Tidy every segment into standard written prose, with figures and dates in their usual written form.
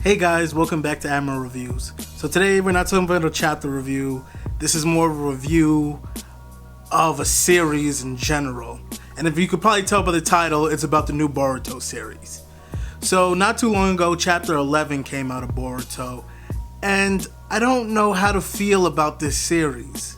Hey guys, welcome back to Admiral Reviews. So today we're not talking about a chapter review. This is more of a review of a series in general. And if you could probably tell by the title, it's about the new Boruto series. So not too long ago, chapter 11 came out of Boruto. And I don't know how to feel about this series.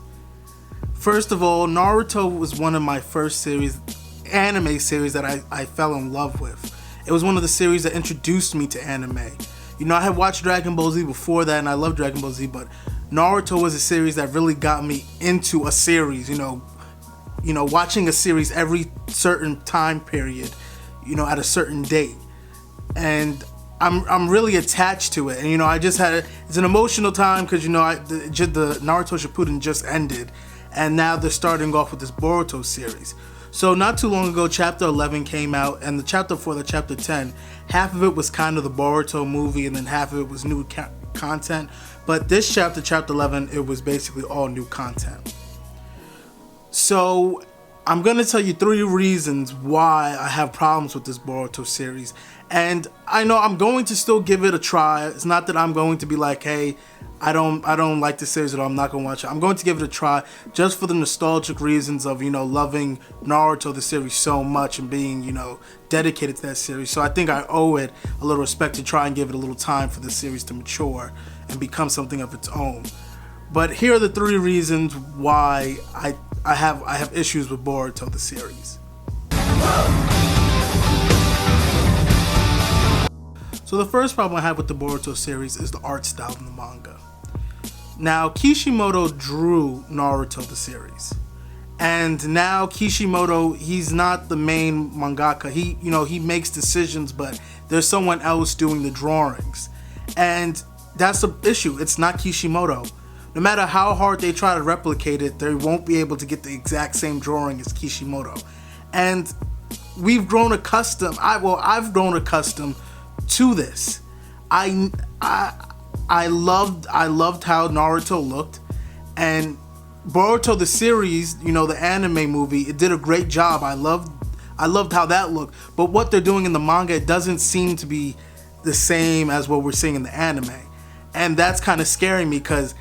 First of all, Naruto was one of my first anime series that I fell in love with. It was one of the series that introduced me to anime. You know, I had watched Dragon Ball Z before that, and I loved Dragon Ball Z, but Naruto was a series that really got me into a series, you know, watching a series every certain time period, you know, at a certain date. And I'm really attached to it. And, you know, it's an emotional time because, you know, the Naruto Shippuden just ended, and now they're starting off with this Boruto series. So not too long ago, chapter 11 came out, and the chapter 4, the chapter 10, half of it was kind of the Boruto movie, and then half of it was new content. But this chapter 11, it was basically all new content. So I'm going to tell you 3 reasons why I have problems with this Boruto series. And I know I'm going to still give it a try. It's not that I'm going to be like, hey, I don't like the series at all, I'm not going to watch it. I'm going to give it a try just for the nostalgic reasons of, you know, loving Naruto, the series, so much and being, you know, dedicated to that series. So I think I owe it a little respect to try and give it a little time for the series to mature and become something of its own. But here are the 3 reasons why I have issues with Boruto, the series. So the first problem I have with the Boruto series is the art style in the manga. Now, Kishimoto drew Naruto, the series. And now Kishimoto, he's not the main mangaka. He makes decisions, but there's someone else doing the drawings. And that's the issue. It's not Kishimoto. No matter how hard they try to replicate it, they won't be able to get the exact same drawing as Kishimoto. And we've grown accustomed, I've grown accustomed to this. I loved how Naruto looked, and Boruto the series, you know, the anime movie, it did a great job. I loved how that looked, but what they're doing in the manga, it doesn't seem to be the same as what we're seeing in the anime. And that's kind of scaring me because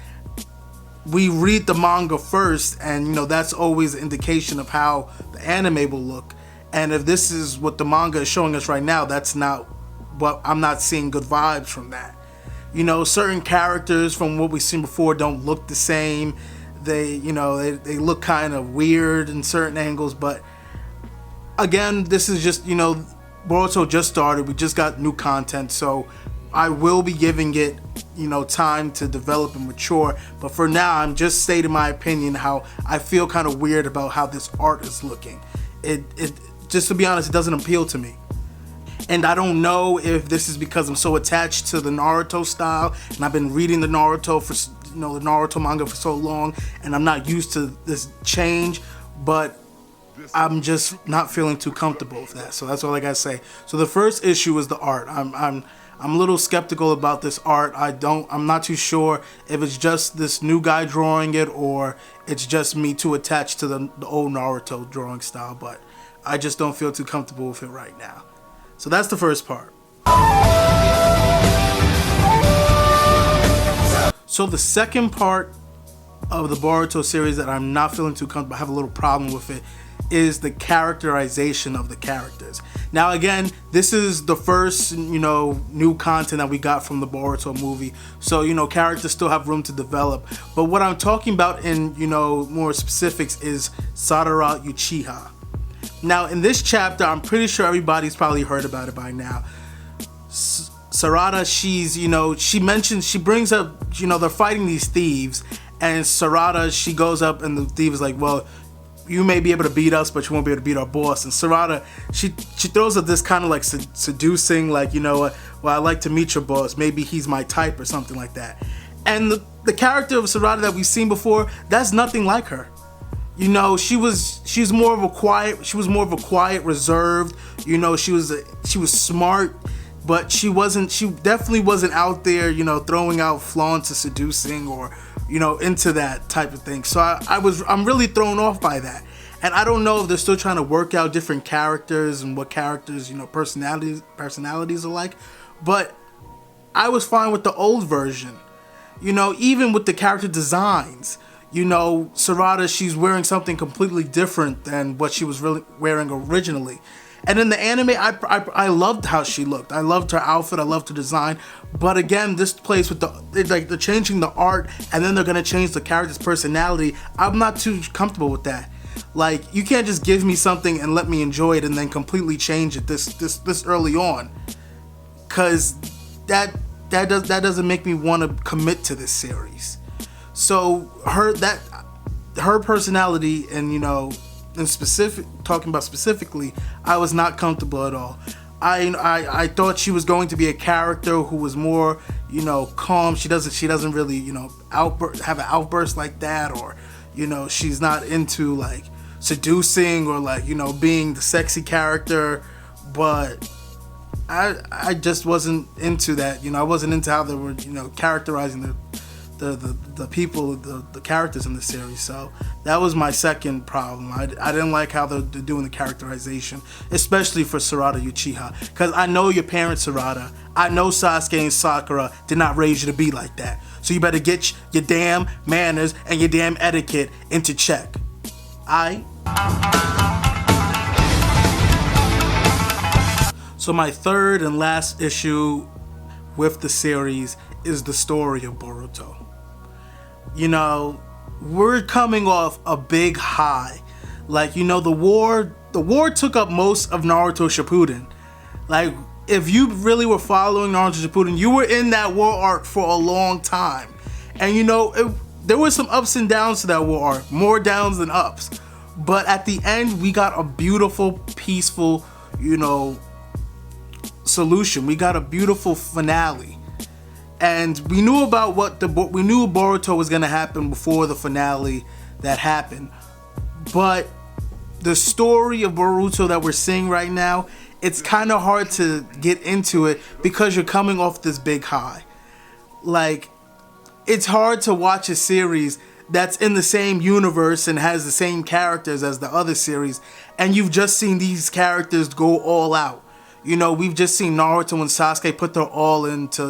we read the manga first, and you know, that's always an indication of how the anime will look. And if this is what the manga is showing us right now, that's not what I'm not seeing good vibes from that. You know, certain characters from what we've seen before don't look the same. They look kind of weird in certain angles, but again, this is just, you know, Boruto just started. We just got new content, so I will be giving it, you know, time to develop and mature. But for now, I'm just stating my opinion, how I feel kind of weird about how this art is looking. It just to be honest, it doesn't appeal to me. And I don't know if this is because I'm so attached to the Naruto style, and I've been reading the Naruto manga for so long, and I'm not used to this change, but I'm just not feeling too comfortable with that. So that's all I gotta say. So the first issue is the art. I'm a little skeptical about this art. I'm not too sure if it's just this new guy drawing it, or it's just me too attached to the old Naruto drawing style, but I just don't feel too comfortable with it right now. So that's the first part. So the second part of the Boruto series that I'm not feeling too comfortable, I have a little problem with it, is the characterization of the characters. Now again, this is the first, you know, new content that we got from the Boruto movie. So, you know, characters still have room to develop. But what I'm talking about in, you know, more specifics is Sarada Uchiha. Now, in this chapter, I'm pretty sure everybody's probably heard about it by now. Sarada, she brings up, you know, they're fighting these thieves, and Sarada, she goes up, and the thief is like, well, you may be able to beat us, but you won't be able to beat our boss. And Sarada, she throws up this kind of like seducing, like, you know, well, I like to meet your boss. Maybe he's my type or something like that. And the character of Sarada that we've seen before, that's nothing like her. You know, she was more of a quiet, reserved. You know, she was smart, but she definitely wasn't out there, you know, throwing out flaunts or seducing or, you know, into that type of thing. So I'm really thrown off by that. And I don't know if they're still trying to work out different characters and what characters, you know, personalities are like. But I was fine with the old version. Even with the character designs. Sarada, she's wearing something completely different than what she was really wearing originally. And in the anime, I loved how she looked. I loved her outfit. I loved her design. But again, this place with they're changing the art, and then they're gonna change the character's personality. I'm not too comfortable with that. Like, you can't just give me something and let me enjoy it, and then completely change it this early on, because that doesn't make me want to commit to this series. So her personality and talking about specifically, I was not comfortable at all. I thought she was going to be a character who was more, calm. She doesn't really, have an outburst like that, or, she's not into like seducing or like, being the sexy character. But I just wasn't into that. I wasn't into how they were, characterizing the people, the characters in the series. So that was my second problem. I didn't like how they're doing the characterization, especially for Sarada Uchiha, because I know your parents, Sarada. I know Sasuke and Sakura did not raise you to be like that. So you better get your damn manners and your damn etiquette into check. So my third and last issue with the series is the story of Boruto. We're coming off a big high. Like, the war took up most of Naruto Shippuden. Like, if you really were following Naruto Shippuden, you were in that war arc for a long time. And there were some ups and downs to that war arc, more downs than ups. But at the end, we got a beautiful, peaceful, solution. We got a beautiful finale. And we knew about we knew Boruto was gonna happen before the finale that happened. But the story of Boruto that we're seeing right now, it's kind of hard to get into it because you're coming off this big high. Like, it's hard to watch a series that's in the same universe and has the same characters as the other series, and you've just seen these characters go all out. We've just seen Naruto and Sasuke put their all into,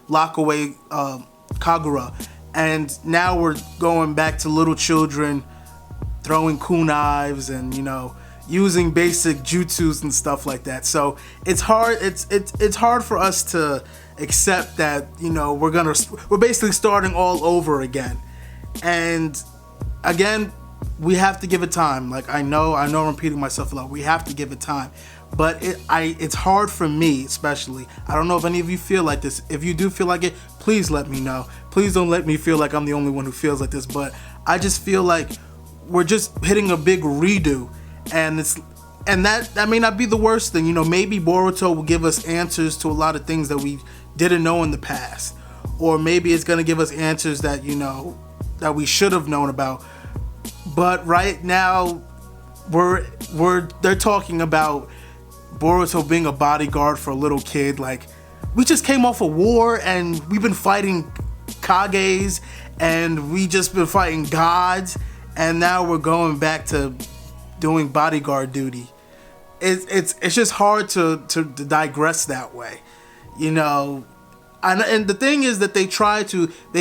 lock away Kagura, and now we're going back to little children throwing kunais and using basic jutsus and stuff like that. So it's hard. It's hard for us to accept that we're basically starting all over again. And again, we have to give it time. Like, I know I'm repeating myself a lot. We have to give it time. But it's hard for me, especially. I don't know if any of you feel like this. If you do feel like it, please let me know. Please don't let me feel like I'm the only one who feels like this. But I just feel like we're just hitting a big redo, and that may not be the worst thing. Maybe Boruto will give us answers to a lot of things that we didn't know in the past, or maybe it's gonna give us answers that that we should have known about. But right now, they're talking about Boruto being a bodyguard for a little kid. Like, we just came off a war and we've been fighting Kages and we just been fighting gods, and now we're going back to doing bodyguard duty. It's just hard to digress that way, And the thing is that they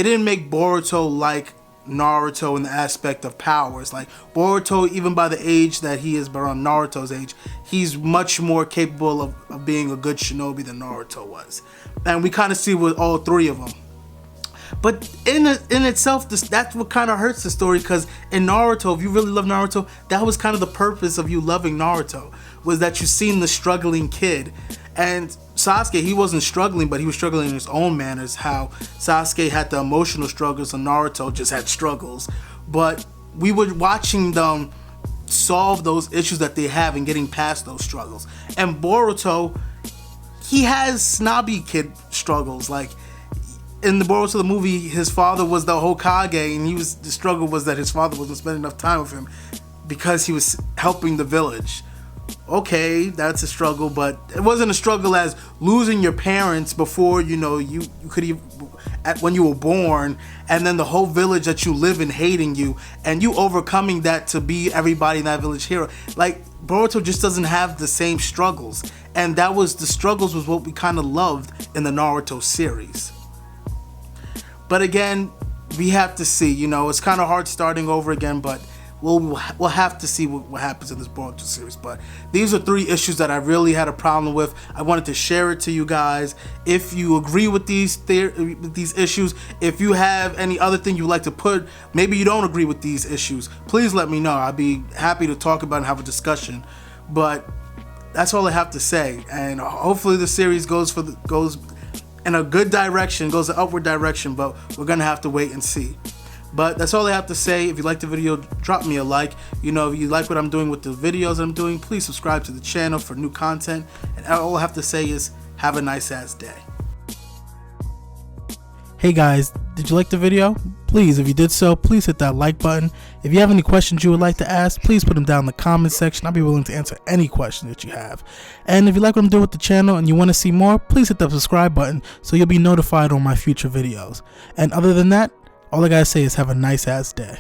didn't make Boruto like Naruto in the aspect of powers. Like, Boruto, even by the age that he is around Naruto's age, he's much more capable of being a good shinobi than Naruto was. And we kind of see with all three of them. But in itself, that's what kind of hurts the story, because in Naruto, if you really love Naruto, that was kind of the purpose of you loving Naruto, was that you seen the struggling kid. And Sasuke, he wasn't struggling, but he was struggling in his own manners. How Sasuke had the emotional struggles and Naruto just had struggles. But we were watching them solve those issues that they have and getting past those struggles. And Boruto, he has snobby kid struggles. Like, in the Boruto the movie, his father was the Hokage, and the struggle was that his father wasn't spending enough time with him because he was helping the village. Okay, that's a struggle, but it wasn't a struggle as losing your parents before you could even when you were born, and then the whole village that you live in hating you, and you overcoming that to be everybody in that village hero. Like, Boruto just doesn't have the same struggles, and that was the struggles was what we kind of loved in the Naruto series. But again, we have to see. You know, it's kind of hard starting over again, but we'll have to see what happens in this Boruto series. But these are 3 issues that I really had a problem with. I wanted to share it to you guys. If you agree with these issues, if you have any other thing you'd like to put, maybe you don't agree with these issues, please let me know. I'd be happy to talk about and have a discussion. But that's all I have to say. And hopefully the series goes in a good direction, goes an upward direction, but we're gonna have to wait and see. But that's all I have to say. If you like the video, drop me a like. You know, if you like what I'm doing with the videos I'm doing, please subscribe to the channel for new content. And all I have to say is, have a nice ass day. Hey guys, did you like the video? Please, if you did so, please hit that like button. If you have any questions you would like to ask, please put them down in the comment section. I'll be willing to answer any question that you have. And if you like what I'm doing with the channel and you want to see more, please hit the subscribe button so you'll be notified on my future videos. And other than that, all I gotta say is have a nice ass day.